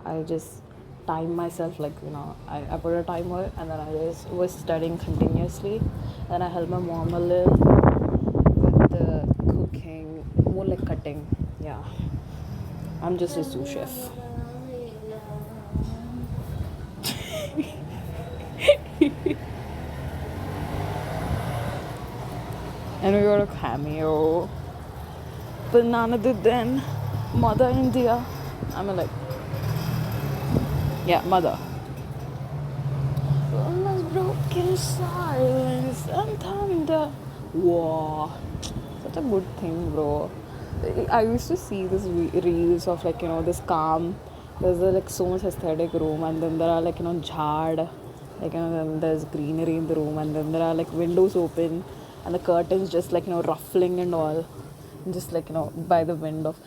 I just timed myself, like, I put a timer, and then I just was studying continuously. Then I helped my mom a little with the cooking, more like cutting. Yeah, I'm just a sous chef. And we got a cameo. But none other than Mother India. I'm like, yeah, Mother. Almost broken silence and thunder. Wow, such a good thing, bro. I used to see this reels of, like, this calm. There's like so much aesthetic room, and then there are, like, jhad, like, then there's greenery in the room, and then there are, like, windows open, and the curtains just, like, ruffling and all, just, like, by the wind of.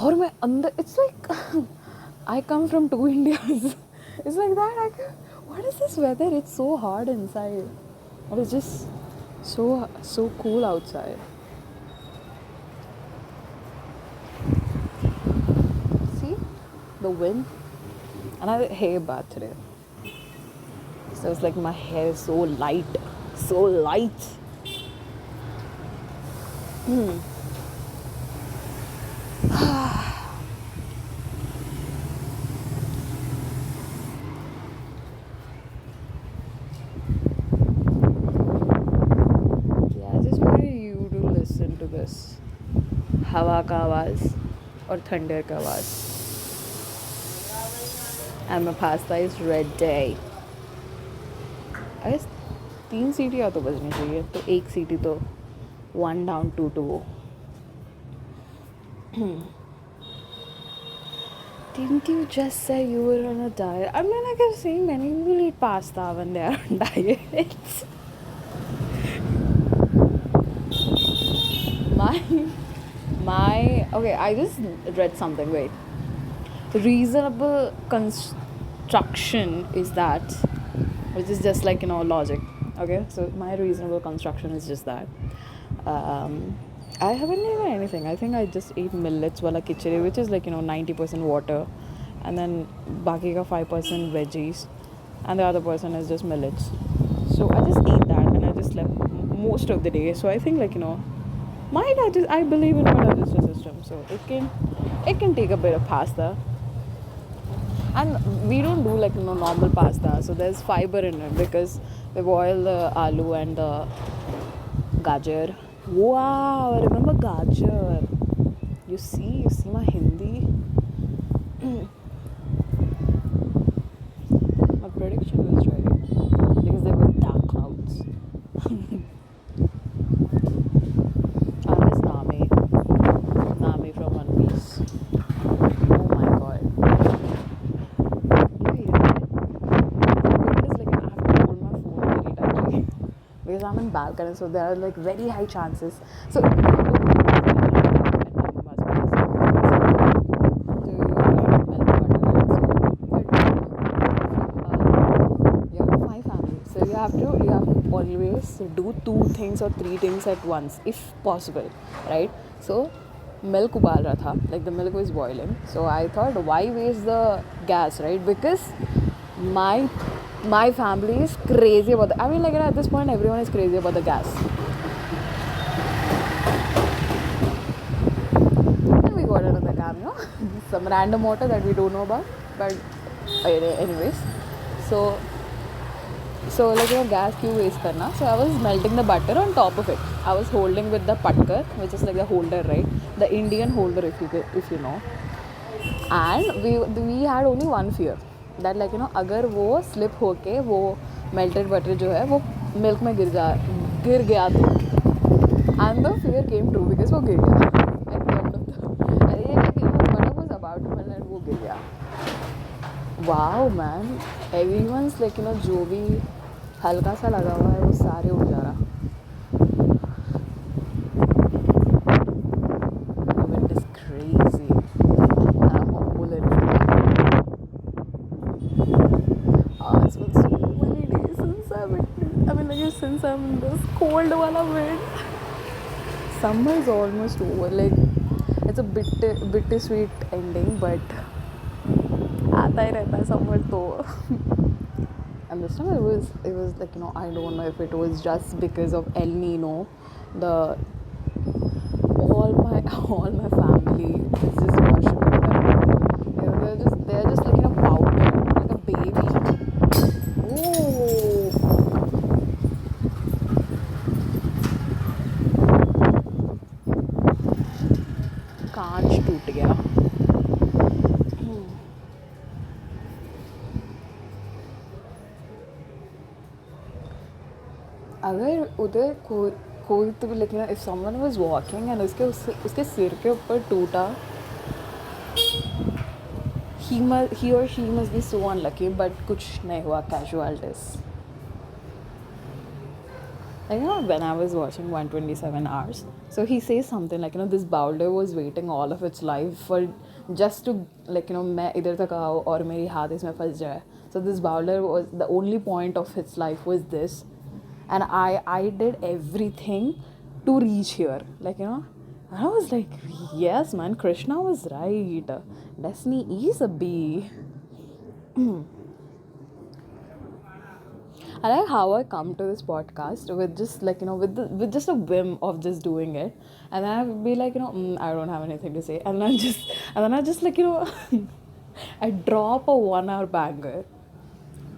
Or my under, it's like I come from two Indias. It's like that. What is this weather? It's so hard inside, but it's just so cool outside. See the wind, and I had a hair bath today, so it's like my hair is so light. To this हवा का आवाज़ और thunder का आवाज़. And my pasta is ready. I guess 3 सीटियाँ तो बजनी चाहिए, तो 1 सीटी तो 1 down 2 to go. Didn't you just say you were on a diet? I mean, like I've seen many people eat pasta when they are on diets. Okay, I just read something. Wait. Reasonable construction is that, which is just like, logic. Okay, so my reasonable construction is just that. Um, I haven't eaten anything. I think I just ate millets wala khichdi, which is like 90% water, and then baki ka 5% veggies, and the other person is just millets. So I just ate that, and I just slept most of the day. So I think I believe in my digestive system, so it can take a bit of pasta, and we don't do like normal pasta. So there's fiber in it because we boil the aloo and the gajar. Wow, I remember gajar. You see my Hindi. My prediction was right because they were dark clouds. And it's Nami from One Piece. Oh my god. You hear that? The wind is like I have to hold my phone very tightly because I'm in balcony, so there are like very high chances. So you have to always do 2 things or 3 things at once if possible, right? So milk ubal raha tha, like the milk was boiling, so I thought why waste the gas, right? Because my family is crazy about I mean, like at this point everyone is crazy about the gas. And we got another cameo, some random water that we don't know about, but anyways, so gas क्यों waste करना. So I was melting the butter on top of it. I was holding with the patkar, which is like the holder, right? The Indian holder, if you know. And we had only one fear that अगर वो slip होके वो melted butter जो है वो milk में गिर गया तो. And the fear came true because वो गिर गया. At the end of the butter was about to melt and वो गिर गया. Wow, man. Everyone's like जो भी हल्का सा लगा हुआ है वो सारे उड़ जा रहा. The wind is crazy. And I'm all in for that. It's been so many days since I'm in this cold wala wind. Summer is almost over. Like it's a bittersweet ending, but आता ही रहता है summer तो. And this time it was like I don't know if it was just because of El Nino, the all my family is just worshipping them. They're just like powder like a baby. Oh, कांच टूट गया. अगर उधर कोई तो भी लेकिन if someone was walking and उसके सिर के ऊपर टूटा, he or she must be so unlucky, but कुछ नहीं हुआ casualties. Like when I was watching 127 hours, so he says something like this boulder was waiting all of its life for just to मैं इधर तक आऊँ और मेरी हाथ इसमें फंस जाए. So this boulder was the only point of its life was this, and I did everything to reach here, and I was like, yes man, Krishna was right, destiny is a bee. I like how I come to this podcast with just with just a whim of just doing it, and then I would be like I don't have anything to say, and then I just I drop a 1 hour banger.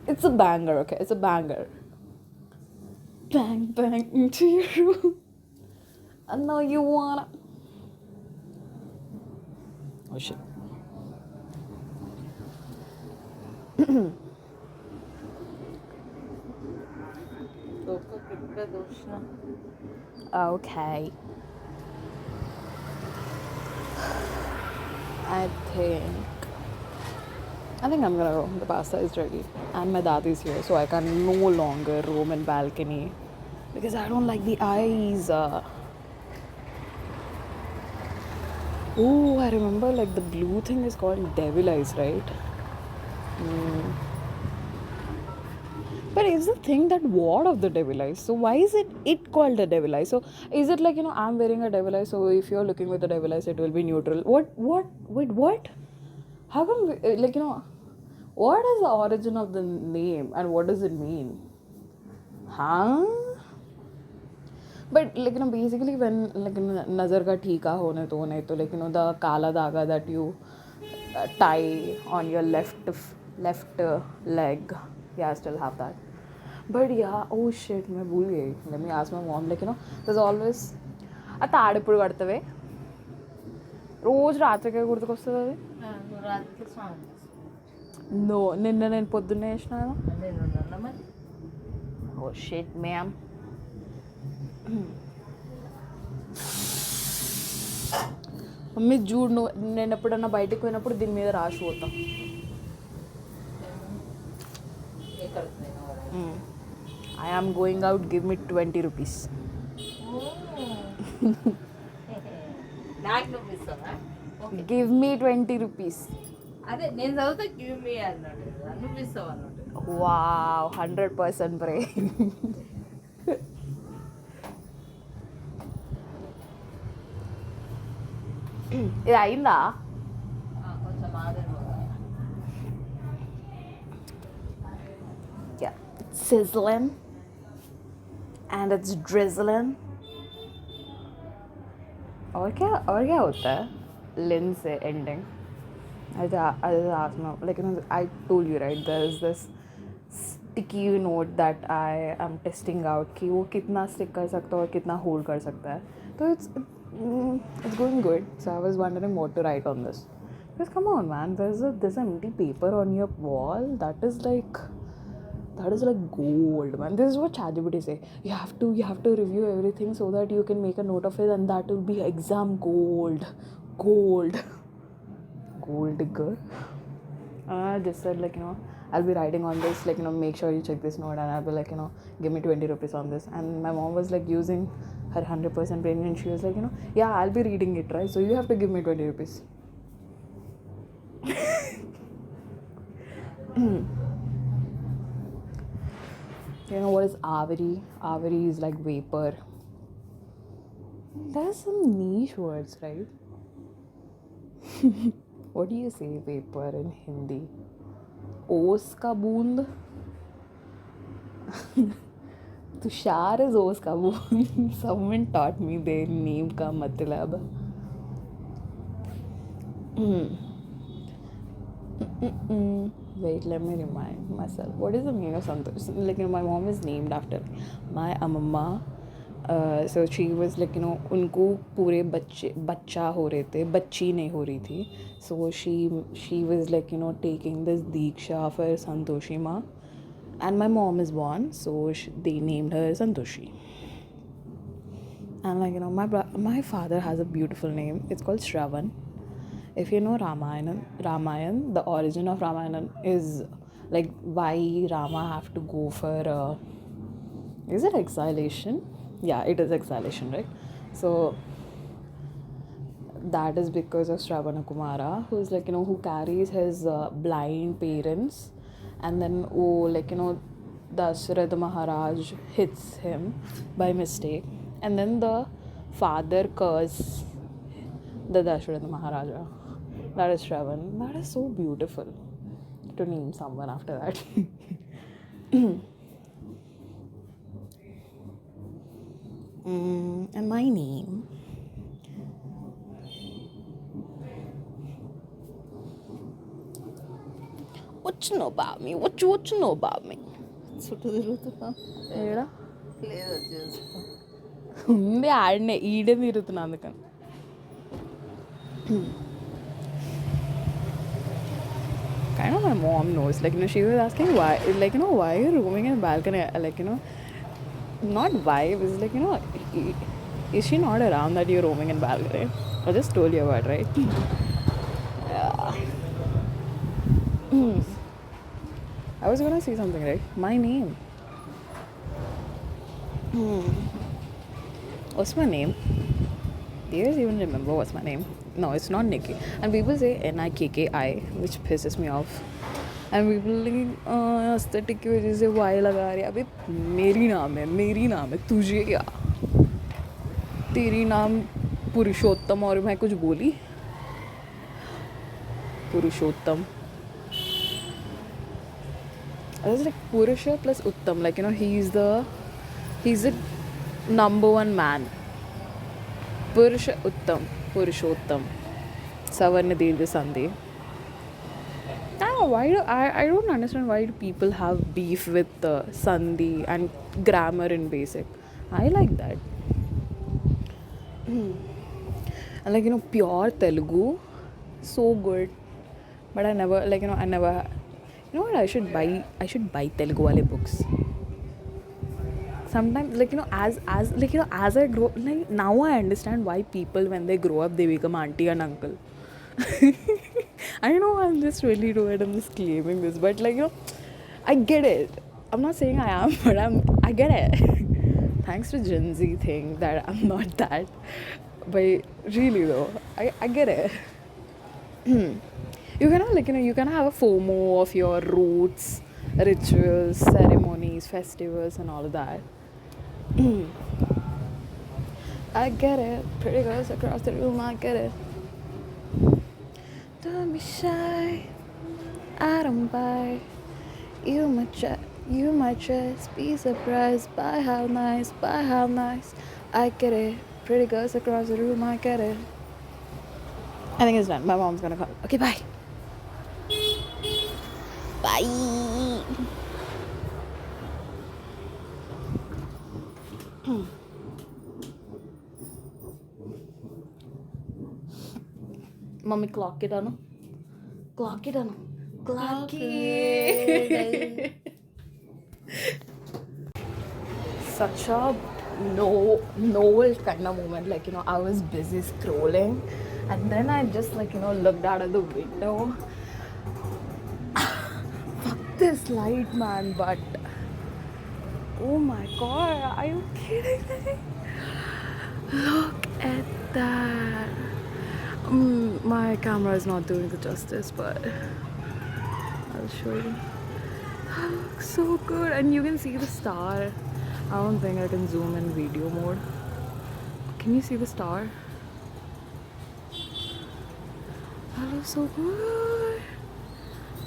It's a banger, okay? It's a banger. Bang bang into your room. I know you wanna. Oh shit. Okay. I think I think I'm gonna go. The pasta is ready. And my dad is here, so I can no longer roam in balcony because I don't like the eyes. Oh, I remember like the blue thing is called devil eyes, right? But is the thing that ward of the devil eyes? So why is it called the devil eyes? So is it like I'm wearing a devil eye, so if you're looking with the devil eyes, it will be neutral? What? Wait, what? How come what is the origin of the name and what does it mean? Huh? But basically when nazar ka theeka hone to nahi to the kala daga that you tie on your left leg. Yeah, I still have that. But yeah, oh shit, मैं भूल गई. Let me ask my mom. There's always ఆ తాడు ఎప్పుడు కడతావే రోజు రాత్రికి గుర్తుకొస్తుంది అది. నో నిన్న నేను పొద్దున్నే వేసిన ఓ షిట్ మ్యామ్. మమ్మీ చూడు నువ్వు నేను ఎప్పుడన్నా బయటకు పోయినప్పుడు దీని మీద రాసి పోతాం. I am going out, give me 20 rupees. నాకు నువ్వు ఇస్తావా? Give me 20 rupees. అదే నేను చదివితే గివ్ మీ అన్నాడు కదా, నువ్వు ఇస్తావు అన్నట్టు. Wow, 100% brave. ఇది అయిందా? కొంచెం ఆదరణ. Yeah, it's sizzling and it's drizzling. और क्या होता है लिन से ending? I told you right, there is this sticky note that I am testing out कि वो कितना stick कर सकता है और कितना hold कर सकता है. तो it's going good. So I was wondering what to write on this. Because come on man, there's empty paper on your wall that is like gold, man. This is what ChatGPT say. You have to review everything so that you can make a note of it, and that will be exam gold. Gold digger. I just said I'll be writing on this, make sure you check this note, and I'll be give me 20 rupees on this. And my mom was using her 100% brain, and she was yeah, I'll be reading it, right? So you have to give me 20 rupees. You know what is Avari? Avari is like vapor. There's some niche words, right? What do you say vapor in Hindi? Os ka boond? Tushar is os ka boond. Someone taught me their name ka matlab. Wait, let me remind myself. What is the meaning of Santosh? My mom is named after my amamma. So she was उनको पूरे बच्चा हो रहे थे, बच्ची नहीं हो रही थी. So she was taking this Diksha for Santoshi Ma. And my mom is born, so they named her Santoshi. And my father has a beautiful name. It's called Shravan. If you know Ramayan, the origin of Ramayan is why Rama have to go for is it exilation? Yeah, it is exilation, right? So that is because of Shravana Kumara, who's who carries his blind parents, and then Dasharatha Maharaj hits him by mistake, and then the father curses the Dasharatha Maharaja. That is Shravan. That is so beautiful to name someone after that. And my name. What you know about me? What you know about me? చుట్టూ తిరుగుతున్నా ఏడా లేదు వచ్చేసి ఉంది ఆడనే ఈడే తిరుగుతున్నా అందుకని. Kind of my mom knows. She was asking why, why are you roaming in the balcony? not vibe. It's like, is she not around that you're roaming in Balgare? I just told you about, right? Yeah. I was gonna say something, right? My name. What's my name? Do you guys even remember what's my name? No, it's not Nikki. And people say Nikki, which pisses me off. And people like aesthetic की वजह से Y लगा रहे हैं. अबे मेरी नाम है तुझे क्या? तेरी नाम पुरुषोत्तम और मैं कुछ बोली? पुरुषोत्तम. It's like Purusha plus Uttam. Like, he's the number one man. Purusha Uttam. Purushottam. Savarna Dirgha Sandhi. I don't understand why do people have beef with Sandhi and grammar in basic. I like that. And like, pure Telugu, so good. But I never, you know what, I should buy Telugu wale books. Sometimes, as I grow, like, now I understand why people, when they grow up, they become auntie and uncle. I know I'm just 22 and I'm just claiming this, but I get it. I'm not saying I am, but I get it. Thanks to Gen Z thing that I'm not that. But really though, I get it. You can you can have a FOMO of your roots, rituals, ceremonies, festivals and all of that. I get it. Pretty girls across the room, I get it. Don't be shy, I don't buy. You might just be surprised by how nice. I get it. Pretty girls across the room, I get it. I think it's done. My mom's gonna call. Okay, bye. Bye. Mommy, clock it on. Clock it. Such a novel kind of moment. I was busy scrolling, and then I just looked out of the window. Fuck this light, man! But oh my god, are you kidding me? Look at that. My camera is not doing the justice, but I'll show you. That looks so good, and you can see the star. I don't think I can zoom in video mode. Can you see the star? That looks so good.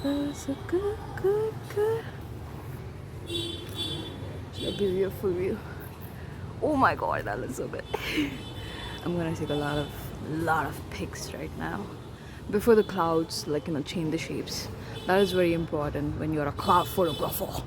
That looks so good. Should I give you a full view? Oh my god, that looks so good. I'm gonna take a lot of pics right now before the clouds change the shapes. That is very important when you're a cloud photographer.